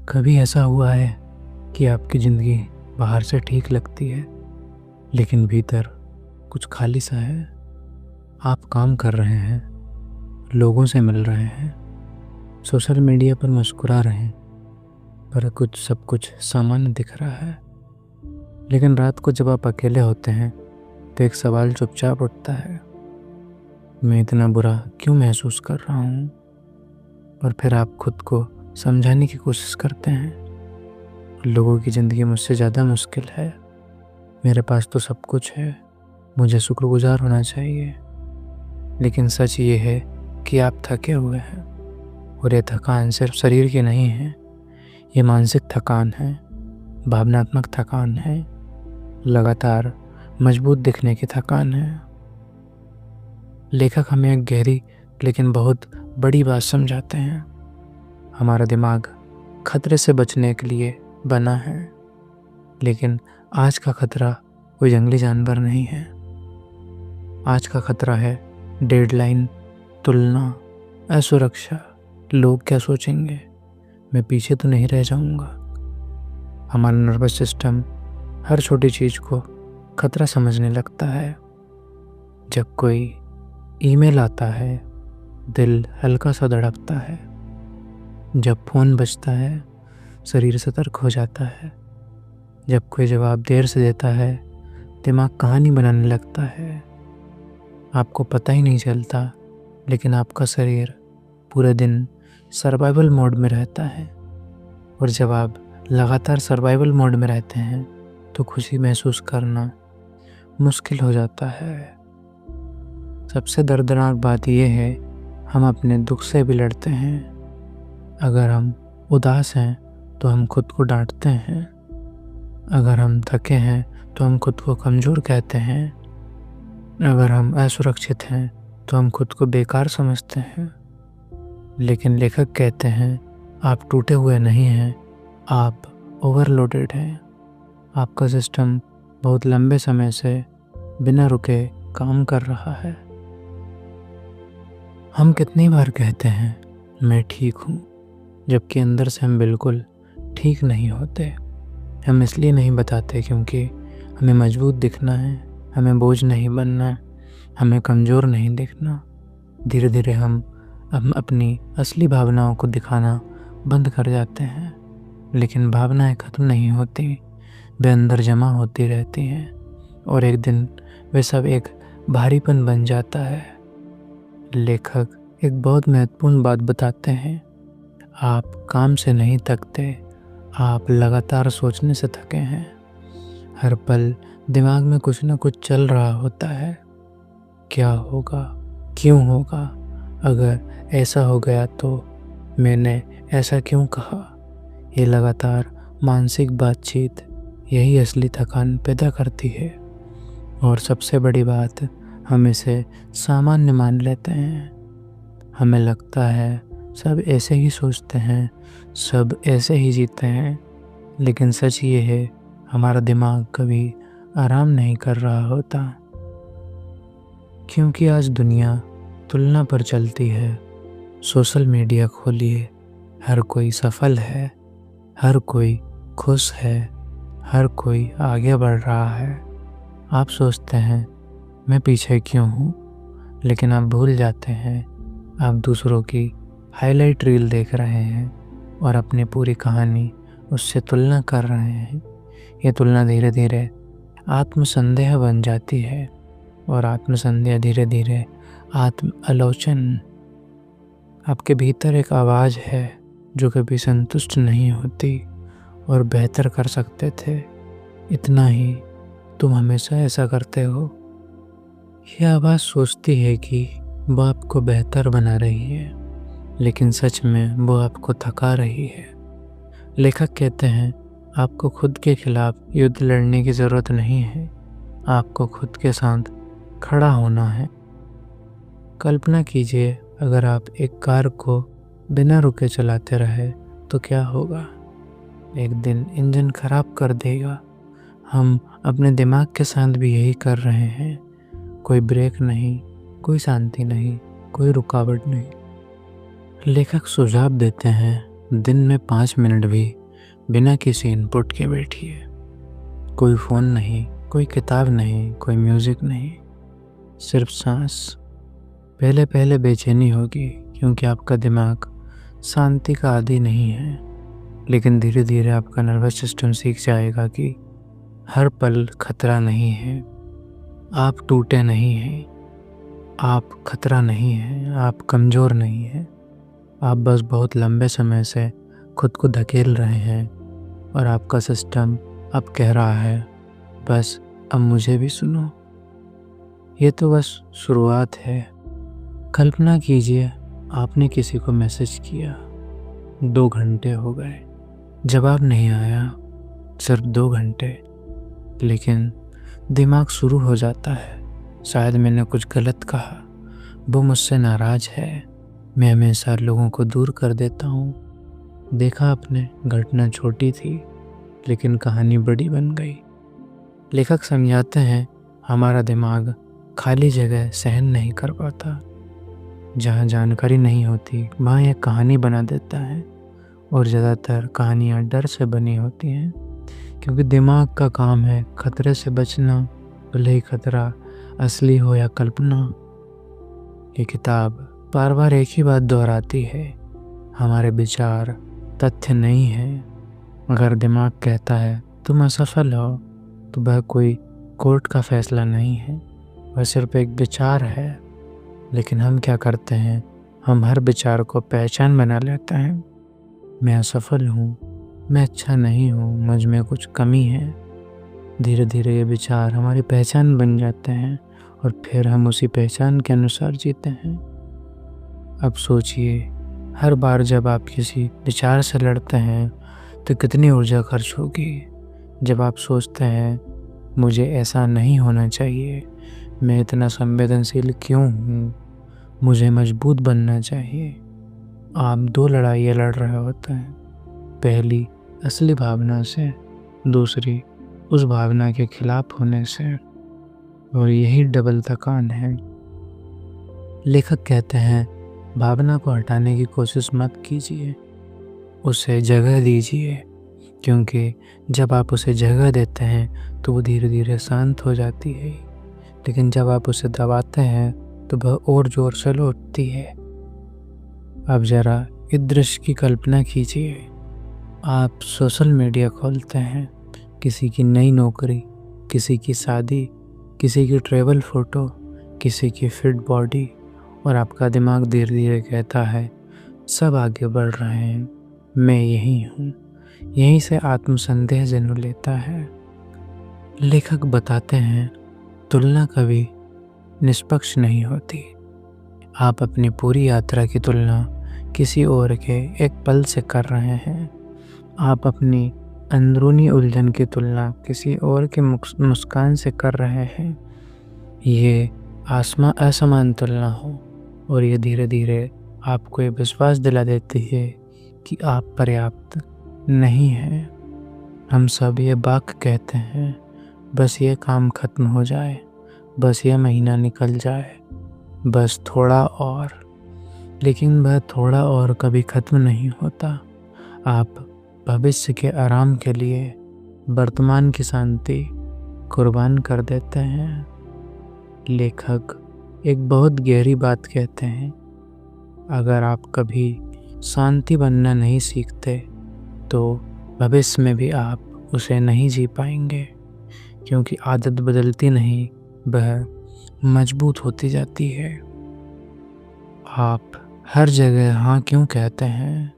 कभी ऐसा हुआ है कि आपकी ज़िंदगी बाहर से ठीक लगती है, लेकिन भीतर कुछ खाली सा है? आप काम कर रहे हैं, लोगों से मिल रहे हैं, सोशल मीडिया पर मुस्कुरा रहे हैं, पर सब कुछ सामान्य दिख रहा है। लेकिन रात को जब आप अकेले होते हैं, तो एक सवाल चुपचाप उठता है, मैं इतना बुरा क्यों महसूस कर रहा हूँ? और फिर आप खुद को समझाने की कोशिश करते हैं, लोगों की ज़िंदगी मुझसे ज़्यादा मुश्किल है, मेरे पास तो सब कुछ है, मुझे शुक्रगुजार होना चाहिए। लेकिन सच ये है कि आप थके हुए हैं, और ये थकान सिर्फ शरीर की नहीं है, ये मानसिक थकान है, भावनात्मक थकान है, लगातार मजबूत दिखने की थकान है। लेखक हमें एक गहरी लेकिन बहुत बड़ी बात समझाते हैं। हमारा दिमाग खतरे से बचने के लिए बना है, लेकिन आज का खतरा कोई जंगली जानवर नहीं है। आज का खतरा है डेडलाइन, तुलना, असुरक्षा, लोग क्या सोचेंगे, मैं पीछे तो नहीं रह जाऊंगा। हमारा नर्वस सिस्टम हर छोटी चीज़ को खतरा समझने लगता है। जब कोई ईमेल आता है, दिल हल्का सा धड़कता है। जब फ़ोन बजता है, शरीर सतर्क हो जाता है। जब कोई जवाब देर से देता है, दिमाग कहानी बनाने लगता है। आपको पता ही नहीं चलता, लेकिन आपका शरीर पूरे दिन सर्वाइवल मोड में रहता है। और जब आप लगातार सर्वाइवल मोड में रहते हैं, तो खुशी महसूस करना मुश्किल हो जाता है। सबसे दर्दनाक बात यह है, हम अपने दुख से भी लड़ते हैं। अगर हम उदास हैं, तो हम खुद को डांटते हैं। अगर हम थके हैं, तो हम खुद को कमज़ोर कहते हैं। अगर हम असुरक्षित हैं, तो हम खुद को बेकार समझते हैं। लेकिन लेखक कहते हैं, आप टूटे हुए नहीं हैं, आप ओवरलोडेड हैं। आपका सिस्टम बहुत लंबे समय से बिना रुके काम कर रहा है। हम कितनी बार कहते हैं, मैं ठीक हूँ, जबकि अंदर से हम बिल्कुल ठीक नहीं होते। हम इसलिए नहीं बताते क्योंकि हमें मजबूत दिखना है, हमें बोझ नहीं बनना, हमें कमज़ोर नहीं दिखना। धीरे धीरे हम अपनी असली भावनाओं को दिखाना बंद कर जाते हैं। लेकिन भावनाएं ख़त्म नहीं होती, वे अंदर जमा होती रहती हैं, और एक दिन वे सब एक भारीपन बन जाता है। लेखक एक बहुत महत्वपूर्ण बात बताते हैं, आप काम से नहीं थकते, आप लगातार सोचने से थके हैं। हर पल दिमाग में कुछ ना कुछ चल रहा होता है। क्या होगा, क्यों होगा, अगर ऐसा हो गया तो, मैंने ऐसा क्यों कहा। ये लगातार मानसिक बातचीत यही असली थकान पैदा करती है। और सबसे बड़ी बात, हम इसे सामान्य मान लेते हैं। हमें लगता है सब ऐसे ही सोचते हैं, सब ऐसे ही जीते हैं। लेकिन सच ये है, हमारा दिमाग कभी आराम नहीं कर रहा होता, क्योंकि आज दुनिया तुलना पर चलती है। सोशल मीडिया खोलिए, हर कोई सफल है, हर कोई खुश है, हर कोई आगे बढ़ रहा है। आप सोचते हैं, मैं पीछे क्यों हूँ, लेकिन आप भूल जाते हैं, आप दूसरों की हाईलाइट रील देख रहे हैं और अपनी पूरी कहानी उससे तुलना कर रहे हैं। ये तुलना धीरे धीरे आत्मसंदेह बन जाती है, और आत्मसंदेह धीरे धीरे आत्म आलोचन। आपके भीतर एक आवाज़ है जो कभी संतुष्ट नहीं होती, और बेहतर कर सकते थे, इतना ही, तुम हमेशा ऐसा करते हो। यह आवाज़ सोचती है कि वो आपको बेहतर बना रही है, लेकिन सच में वो आपको थका रही है। लेखक कहते हैं, आपको खुद के खिलाफ युद्ध लड़ने की ज़रूरत नहीं है, आपको खुद के साथ खड़ा होना है। कल्पना कीजिए, अगर आप एक कार को बिना रुके चलाते रहे तो क्या होगा। एक दिन इंजन खराब कर देगा। हम अपने दिमाग के साथ भी यही कर रहे हैं। कोई ब्रेक नहीं, कोई शांति नहीं, कोई रुकावट नहीं। लेखक सुझाव देते हैं, दिन में 5 मिनट भी बिना किसी इनपुट के बैठिए। कोई फ़ोन नहीं, कोई किताब नहीं, कोई म्यूज़िक नहीं, सिर्फ सांस। पहले पहले बेचैनी होगी क्योंकि आपका दिमाग शांति का आदी नहीं है, लेकिन धीरे धीरे आपका नर्वस सिस्टम सीख जाएगा कि हर पल खतरा नहीं है। आप टूटे नहीं हैं, आप खतरा नहीं हैं, आप कमज़ोर नहीं हैं। आप बस बहुत लंबे समय से खुद को धकेल रहे हैं और आपका सिस्टम अब कह रहा है, बस अब मुझे भी सुनो। ये तो बस शुरुआत है। कल्पना कीजिए आपने किसी को मैसेज किया, 2 घंटे हो गए, जवाब नहीं आया, सिर्फ 2 घंटे। लेकिन दिमाग शुरू हो जाता है, शायद मैंने कुछ गलत कहा, वो मुझसे नाराज़ है, मैं हमेशा लोगों को दूर कर देता हूँ। देखा आपने, घटना छोटी थी लेकिन कहानी बड़ी बन गई। लेखक समझाते हैं हमारा दिमाग खाली जगह सहन नहीं कर पाता। जहाँ जानकारी नहीं होती वहाँ एक कहानी बना देता है, और ज़्यादातर कहानियाँ डर से बनी होती हैं, क्योंकि दिमाग का काम है खतरे से बचना, भले ही खतरा असली हो या कल्पना। ये किताब बार बार एक ही बात दोहराती है, हमारे विचार तथ्य नहीं है। अगर दिमाग कहता है तुम असफल हो, तो वह कोई कोर्ट का फैसला नहीं है, वह सिर्फ एक विचार है। लेकिन हम क्या करते हैं, हम हर विचार को पहचान बना लेते हैं। मैं असफल हूँ, मैं अच्छा नहीं हूँ, मुझ में कुछ कमी है। धीरे धीरे ये विचार हमारी पहचान बन जाते हैं और फिर हम उसी पहचान के अनुसार जीते हैं। अब सोचिए, हर बार जब आप किसी विचार से लड़ते हैं तो कितनी ऊर्जा खर्च होगी। जब आप सोचते हैं मुझे ऐसा नहीं होना चाहिए, मैं इतना संवेदनशील क्यों हूँ, मुझे मजबूत बनना चाहिए, आप 2 लड़ाइयाँ लड़ रहे होते हैं। पहली असली भावना से, दूसरी उस भावना के खिलाफ होने से, और यही डबल थकान है। लेखक कहते हैं भावना को हटाने की कोशिश मत कीजिए, उसे जगह दीजिए, क्योंकि जब आप उसे जगह देते हैं तो वो धीरे धीरे शांत हो जाती है। लेकिन जब आप उसे दबाते हैं तो वह और ज़ोर से लौटती है। अब ज़रा इस दृश्य की कल्पना कीजिए, आप सोशल मीडिया खोलते हैं, किसी की नई नौकरी, किसी की शादी, किसी की ट्रैवल फ़ोटो, किसी की फिट बॉडी, और आपका दिमाग धीरे धीरे कहता है सब आगे बढ़ रहे हैं, मैं यही हूँ। यहीं से आत्मसंदेह जन्म लेता है। लेखक बताते हैं तुलना कभी निष्पक्ष नहीं होती। आप अपनी पूरी यात्रा की तुलना किसी और के एक पल से कर रहे हैं। आप अपनी अंदरूनी उलझन की तुलना किसी और के मुस्कान से कर रहे हैं। ये असमान तुलना हो, और ये धीरे धीरे आपको ये विश्वास दिला देती है कि आप पर्याप्त नहीं हैं। हम सब ये वाक्य कहते हैं, बस ये काम खत्म हो जाए, बस ये महीना निकल जाए, बस थोड़ा और। लेकिन वह थोड़ा और कभी खत्म नहीं होता। आप भविष्य के आराम के लिए वर्तमान की शांति कुर्बान कर देते हैं। लेखक एक बहुत गहरी बात कहते हैं, अगर आप कभी शांति बनना नहीं सीखते तो भविष्य में भी आप उसे नहीं जी पाएंगे, क्योंकि आदत बदलती नहीं, वह मजबूत होती जाती है। आप हर जगह हाँ क्यों कहते हैं?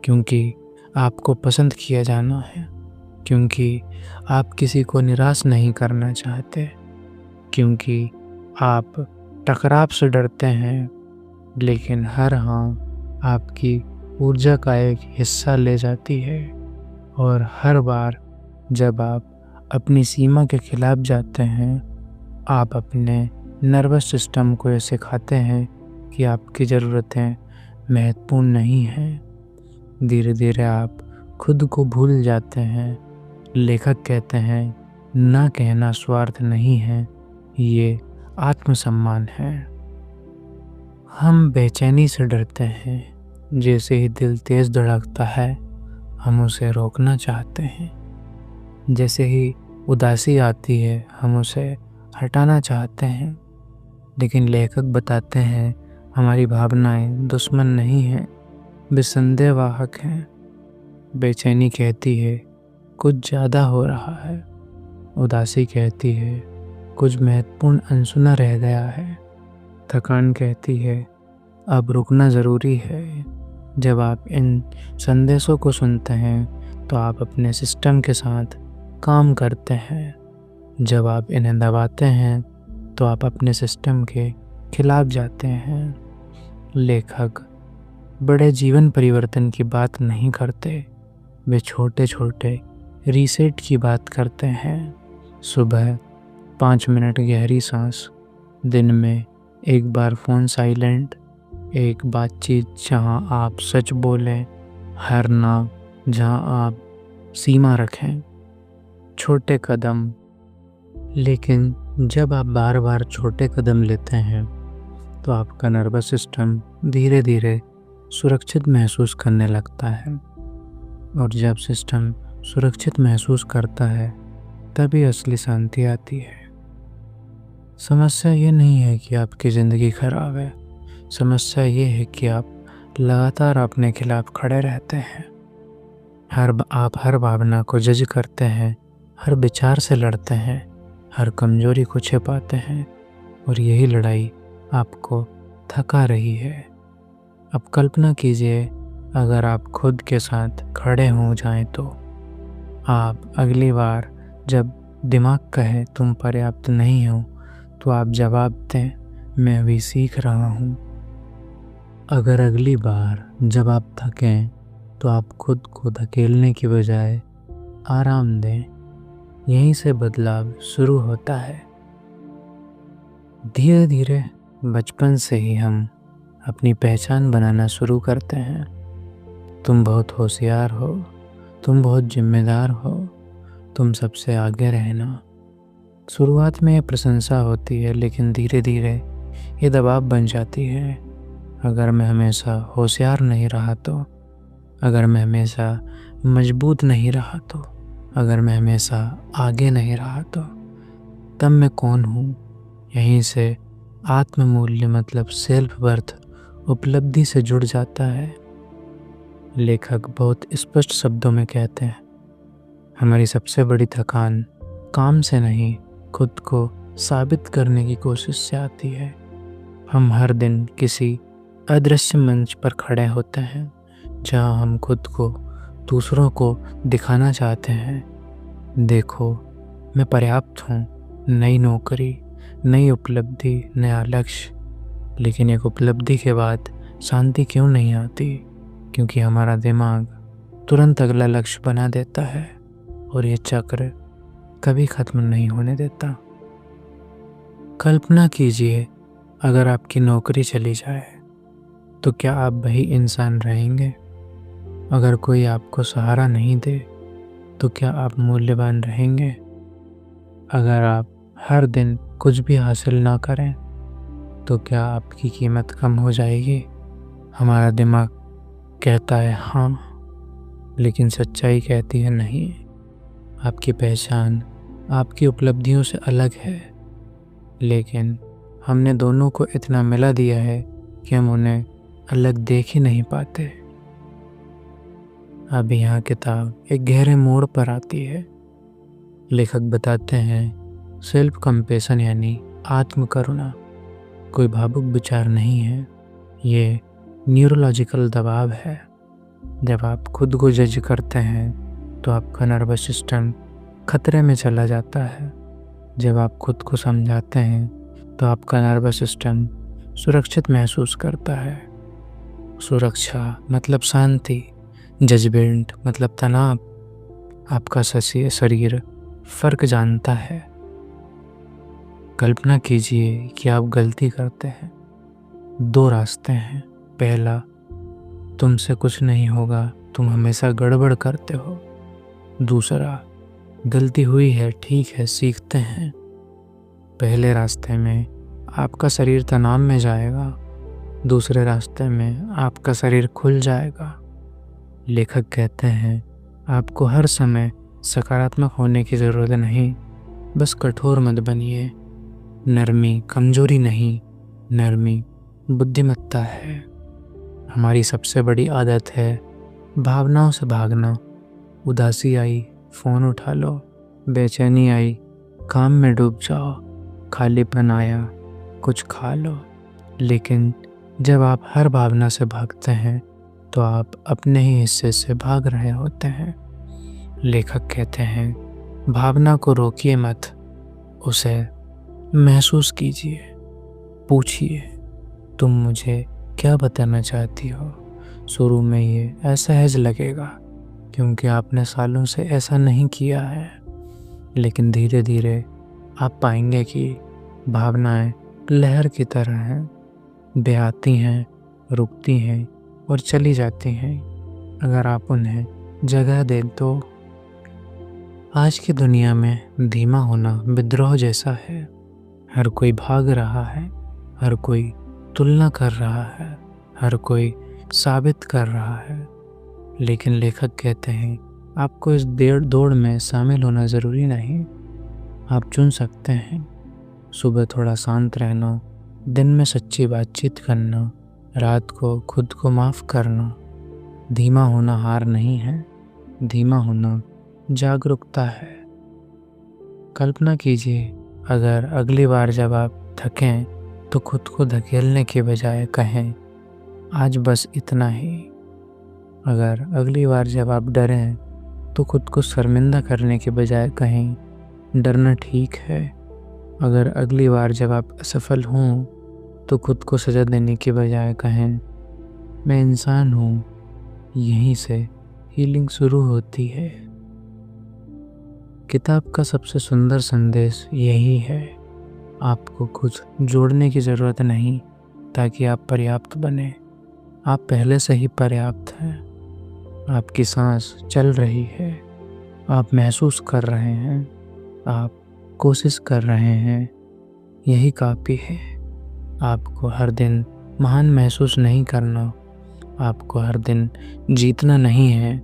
क्योंकि आपको पसंद किया जाना है, क्योंकि आप किसी को निराश नहीं करना चाहते, क्योंकि आप टकराव से डरते हैं। लेकिन हर हाँ आपकी ऊर्जा का एक हिस्सा ले जाती है, और हर बार जब आप अपनी सीमा के खिलाफ जाते हैं, आप अपने नर्वस सिस्टम को ये सिखाते हैं कि आपकी ज़रूरतें महत्वपूर्ण नहीं हैं। धीरे धीरे आप खुद को भूल जाते हैं। लेखक कहते हैं ना कहना स्वार्थ नहीं है, ये आत्मसम्मान है। हम बेचैनी से डरते हैं, जैसे ही दिल तेज धड़कता है, हम उसे रोकना चाहते हैं। जैसे ही उदासी आती है, हम उसे हटाना चाहते हैं। लेकिन लेखक बताते हैं, हमारी भावनाएं दुश्मन नहीं हैं, वे संदेहवाहक हैं। बेचैनी कहती है, कुछ ज़्यादा हो रहा है। उदासी कहती है, कुछ महत्वपूर्ण अनसुना रह गया है। थकान कहती है, अब रुकना ज़रूरी है। जब आप इन संदेशों को सुनते हैं तो आप अपने सिस्टम के साथ काम करते हैं। जब आप इन्हें दबाते हैं तो आप अपने सिस्टम के खिलाफ जाते हैं। लेखक बड़े जीवन परिवर्तन की बात नहीं करते, वे छोटे छोटे रीसेट की बात करते हैं। सुबह 5 मिनट गहरी सांस, दिन में एक बार फ़ोन साइलेंट, एक बातचीत जहां आप सच बोलें, हर ना जहां आप सीमा रखें। छोटे कदम। लेकिन जब आप बार बार छोटे कदम लेते हैं तो आपका नर्वस सिस्टम धीरे धीरे सुरक्षित महसूस करने लगता है। और जब सिस्टम सुरक्षित महसूस करता है, तभी असली शांति आती है। समस्या ये नहीं है कि आपकी ज़िंदगी खराब है, समस्या ये है कि आप लगातार अपने खिलाफ खड़े रहते हैं। आप हर भावना को जज करते हैं, हर विचार से लड़ते हैं, हर कमजोरी को छिपाते हैं, और यही लड़ाई आपको थका रही है। अब कल्पना कीजिए, अगर आप खुद के साथ खड़े हो जाएं तो आप अगली बार जब दिमाग कहे तुम पर्याप्त नहीं हो, तो आप जवाब दें, मैं अभी सीख रहा हूँ। अगर अगली बार जब आप थकें तो आप खुद को धकेलने की बजाय आराम दें, यहीं से बदलाव शुरू होता है। धीरे धीरे बचपन से ही हम अपनी पहचान बनाना शुरू करते हैं। तुम बहुत होशियार हो, तुम बहुत जिम्मेदार हो, तुम सबसे आगे रहना। शुरुआत में ये प्रशंसा होती है, लेकिन धीरे धीरे ये दबाव बन जाती है। अगर मैं हमेशा होशियार नहीं रहा तो, अगर मैं हमेशा मजबूत नहीं रहा तो, अगर मैं हमेशा आगे नहीं रहा तो, तब मैं कौन हूँ? यहीं से आत्ममूल्य मतलब सेल्फ वर्थ उपलब्धि से जुड़ जाता है। लेखक बहुत स्पष्ट शब्दों में कहते हैं, हमारी सबसे बड़ी थकान काम से नहीं, खुद को साबित करने की कोशिश से आती है। हम हर दिन किसी अदृश्य मंच पर खड़े होते हैं, जहां हम खुद को दूसरों को दिखाना चाहते हैं। देखो, मैं पर्याप्त हूँ, नई नौकरी, नई उपलब्धि, नया लक्ष्य। लेकिन एक उपलब्धि के बाद शांति क्यों नहीं आती? क्योंकि हमारा दिमाग तुरंत अगला लक्ष्य बना देता है, और ये चक्र कभी खत्म नहीं होने देता। कल्पना कीजिए, अगर आपकी नौकरी चली जाए तो क्या आप वही इंसान रहेंगे? अगर कोई आपको सहारा नहीं दे तो क्या आप मूल्यवान रहेंगे? अगर आप हर दिन कुछ भी हासिल ना करें तो क्या आपकी कीमत कम हो जाएगी? हमारा दिमाग कहता है हाँ, लेकिन सच्चाई कहती है नहीं। आपकी पहचान आपकी उपलब्धियों से अलग है, लेकिन हमने दोनों को इतना मिला दिया है कि हम उन्हें अलग देख ही नहीं पाते। अब यहाँ किताब एक गहरे मोड़ पर आती है। लेखक बताते हैं, सेल्फ कंपेशन यानी आत्मकरुणा कोई भावुक विचार नहीं है, ये न्यूरोलॉजिकल दबाव है। जब आप खुद को जज करते हैं तो आपका नर्वस सिस्टम खतरे में चला जाता है। जब आप खुद को समझाते हैं तो आपका नर्वस सिस्टम सुरक्षित महसूस करता है। सुरक्षा मतलब शांति, जजमेंट मतलब तनाव। आपका शरीर फर्क जानता है। कल्पना कीजिए कि आप गलती करते हैं। 2 रास्ते हैं। पहला, तुमसे कुछ नहीं होगा, तुम हमेशा गड़बड़ करते हो। दूसरा, गलती हुई है, ठीक है, सीखते हैं। पहले रास्ते में आपका शरीर तनाव में जाएगा, दूसरे रास्ते में आपका शरीर खुल जाएगा। लेखक कहते हैं, आपको हर समय सकारात्मक होने की ज़रूरत नहीं, बस कठोर मत बनिए। नरमी कमजोरी नहीं, नरमी बुद्धिमत्ता है। हमारी सबसे बड़ी आदत है भावनाओं से भागना। उदासी आई, फ़ोन उठा लो। बेचैनी आई, काम में डूब जाओ। खालीपन आया, कुछ खा लो। लेकिन जब आप हर भावना से भागते हैं तो आप अपने ही हिस्से से भाग रहे होते हैं। लेखक कहते हैं, भावना को रोकिए मत, उसे महसूस कीजिए। पूछिए, तुम मुझे क्या बताना चाहती हो? शुरू में ये असहज लगेगा क्योंकि आपने सालों से ऐसा नहीं किया है, लेकिन धीरे धीरे आप पाएंगे कि भावनाएं लहर की तरह हैं, बहती हैं, रुकती हैं और चली जाती हैं अगर आप उन्हें जगह दें तो। आज की दुनिया में धीमा होना विद्रोह जैसा है। हर कोई भाग रहा है, हर कोई तुलना कर रहा है, हर कोई साबित कर रहा है। लेकिन लेखक कहते हैं, आपको इस दौड़ में शामिल होना ज़रूरी नहीं। आप चुन सकते हैं सुबह थोड़ा शांत रहना, दिन में सच्ची बातचीत करना, रात को खुद को माफ़ करना। धीमा होना हार नहीं है, धीमा होना जागरूकता है। कल्पना कीजिए, अगर अगली बार जब आप थकें तो खुद को धकेलने के बजाय कहें, आज बस इतना ही। अगर अगली बार जब आप डरें तो खुद को शर्मिंदा करने के बजाय कहें, डरना ठीक है। अगर अगली बार जब आप असफल हों तो खुद को सज़ा देने के बजाय कहें, मैं इंसान हूँ। यहीं से हीलिंग शुरू होती है। किताब का सबसे सुंदर संदेश यही है, आपको कुछ जोड़ने की ज़रूरत नहीं ताकि आप पर्याप्त बने। आप पहले से ही पर्याप्त हैं। आपकी सांस चल रही है, आप महसूस कर रहे हैं, आप कोशिश कर रहे हैं, यही काफ़ी है। आपको हर दिन महान महसूस नहीं करना, आपको हर दिन जीतना नहीं है,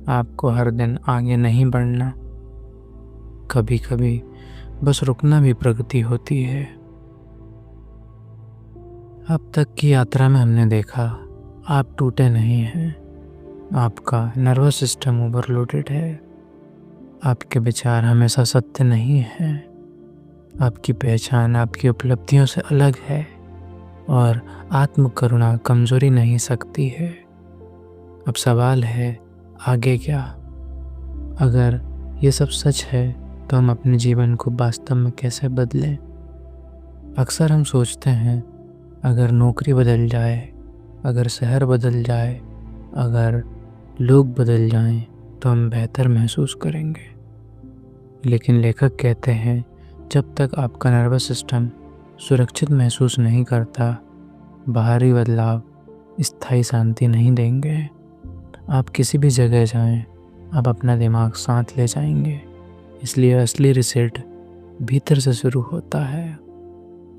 आपको हर दिन आगे नहीं बढ़ना। कभी कभी बस रुकना भी प्रगति होती है। अब तक की यात्रा में हमने देखा, आप टूटे नहीं हैं। आपका नर्वस सिस्टम ओवरलोडेड है। आपके विचार हमेशा सत्य नहीं हैं। आपकी पहचान आपकी उपलब्धियों से अलग है और आत्म करुणा कमजोरी नहीं सकती है। अब सवाल है, आगे क्या? अगर ये सब सच है तो हम अपने जीवन को वास्तव में कैसे बदलें? अक्सर हम सोचते हैं, अगर नौकरी बदल जाए, अगर शहर बदल जाए, अगर लोग बदल जाएं तो हम बेहतर महसूस करेंगे। लेकिन लेखक कहते हैं, जब तक आपका नर्वस सिस्टम सुरक्षित महसूस नहीं करता, बाहरी बदलाव स्थायी शांति नहीं देंगे। आप किसी भी जगह जाएं, आप अपना दिमाग साथ ले जाएंगे। इसलिए असली रिसेट भीतर से शुरू होता है।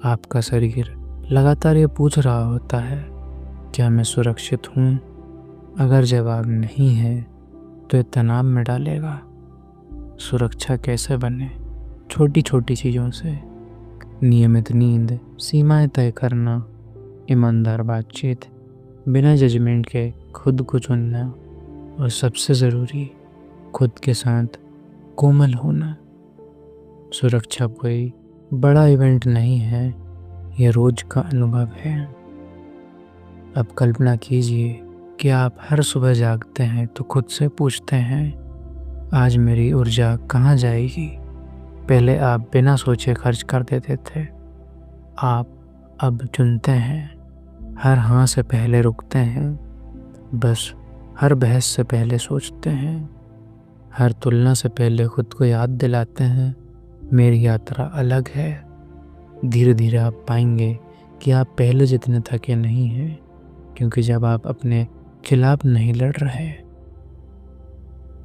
आपका शरीर लगातार ये पूछ रहा होता है, क्या मैं सुरक्षित हूँ? अगर जवाब नहीं है तो ये तनाव में डालेगा। सुरक्षा कैसे बने? छोटी छोटी चीज़ों से। नियमित नींद, सीमाएं तय करना, ईमानदार बातचीत, बिना जजमेंट के खुद को चुनना और सबसे ज़रूरी, खुद के साथ कोमल होना। सुरक्षा कोई बड़ा इवेंट नहीं है, यह रोज का अनुभव है। अब कल्पना कीजिए कि आप हर सुबह जागते हैं तो खुद से पूछते हैं, आज मेरी ऊर्जा कहाँ जाएगी? पहले आप बिना सोचे खर्च कर देते थे, आप अब चुनते हैं। हर हाँ से पहले रुकते हैं, बस हर बहस से पहले सोचते हैं, हर तुलना से पहले खुद को याद दिलाते हैं, मेरी यात्रा अलग है। धीरे धीरे आप पाएंगे कि आप पहले जितने थके नहीं हैं, क्योंकि जब आप अपने खिलाफ नहीं लड़ रहे।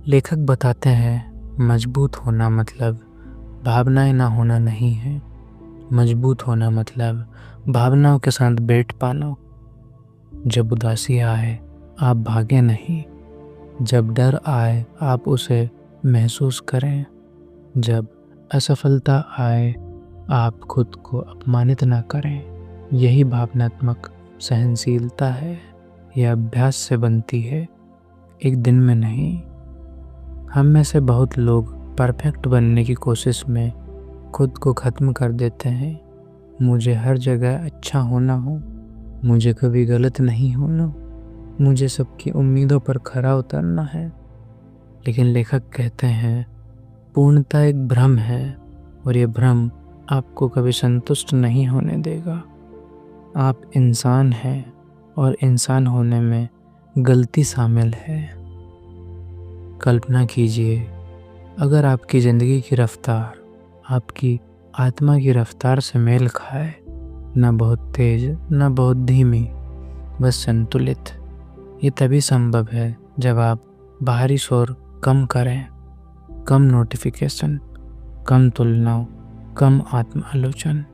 लेखक बताते हैं, मजबूत होना मतलब भावनाएं ना होना नहीं है। मजबूत होना मतलब भावनाओं के साथ बैठ पाना। जब उदासी आए आप भागे नहीं, जब डर आए आप उसे महसूस करें, जब असफलता आए आप खुद को अपमानित ना करें। यही भावनात्मक सहनशीलता है। यह अभ्यास से बनती है, एक दिन में नहीं। हम में से बहुत लोग परफेक्ट बनने की कोशिश में खुद को ख़त्म कर देते हैं। मुझे हर जगह अच्छा होना हो, मुझे कभी गलत नहीं होना, मुझे सबकी उम्मीदों पर खरा उतरना है। लेकिन लेखक कहते हैं पूर्णता एक भ्रम है और ये भ्रम आपको कभी संतुष्ट नहीं होने देगा। आप इंसान हैं और इंसान होने में गलती शामिल है। कल्पना कीजिए अगर आपकी ज़िंदगी की रफ्तार आपकी आत्मा की रफ्तार से मेल खाए, न बहुत तेज न बहुत धीमी, बस संतुलित। ये तभी संभव है जब आप बाहरी शोर कम करें, कम नोटिफिकेशन, कम तुलनाओं, कम आत्मालोचन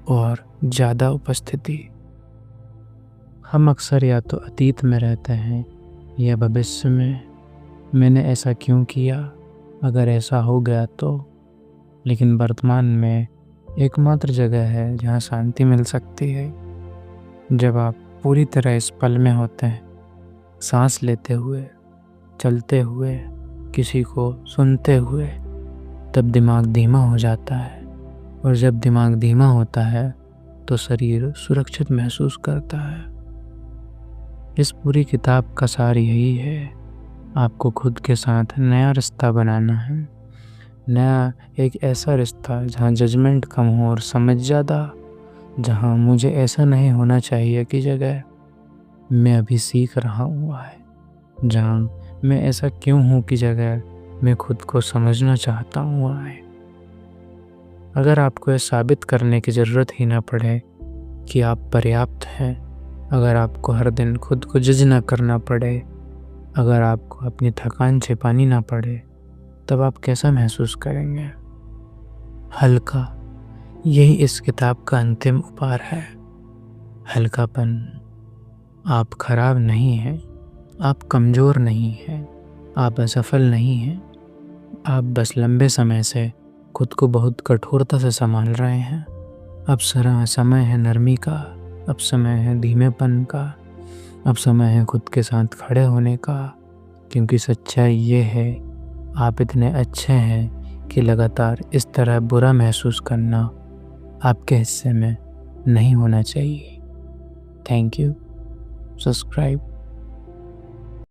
और ज़्यादा उपस्थिति। हम अक्सर या तो अतीत में रहते हैं या भविष्य में। मैंने ऐसा क्यों किया, अगर ऐसा हो गया तो। लेकिन वर्तमान में एकमात्र जगह है जहाँ शांति मिल सकती है। जब आप पूरी तरह इस पल में होते हैं, सांस लेते हुए, चलते हुए, किसी को सुनते हुए, तब दिमाग धीमा हो जाता है। और जब दिमाग धीमा होता है तो शरीर सुरक्षित महसूस करता है। इस पूरी किताब का सार यही है, आपको खुद के साथ नया रिश्ता बनाना है। नया एक ऐसा रिश्ता जहाँ जजमेंट कम हो और समझ ज़्यादा, जहाँ मुझे ऐसा नहीं होना चाहिए की जगह मैं अभी सीख रहा हूँ है, जहाँ मैं ऐसा क्यों हूँ की जगह मैं खुद को समझना चाहता हूँ है। अगर आपको यह साबित करने की ज़रूरत ही ना पड़े कि आप पर्याप्त हैं, अगर आपको हर दिन खुद को जज ना करना पड़े, अगर आपको अपनी थकान छिपानी ना पड़े, तब आप कैसा महसूस करेंगे? हल्का, यही इस किताब का अंतिम उपहार है। हल्कापन। आप खराब नहीं हैं, आप कमज़ोर नहीं हैं, आप असफल नहीं हैं, आप बस लंबे समय से खुद को बहुत कठोरता से संभाल रहे हैं। अब समय है नरमी का, अब समय है धीमेपन का, अब समय है खुद के साथ खड़े होने का। क्योंकि सच्चाई ये है, आप इतने अच्छे हैं कि लगातार इस तरह बुरा महसूस करना आपके हिस्से में नहीं होना चाहिए। Thank you. सब्सक्राइब।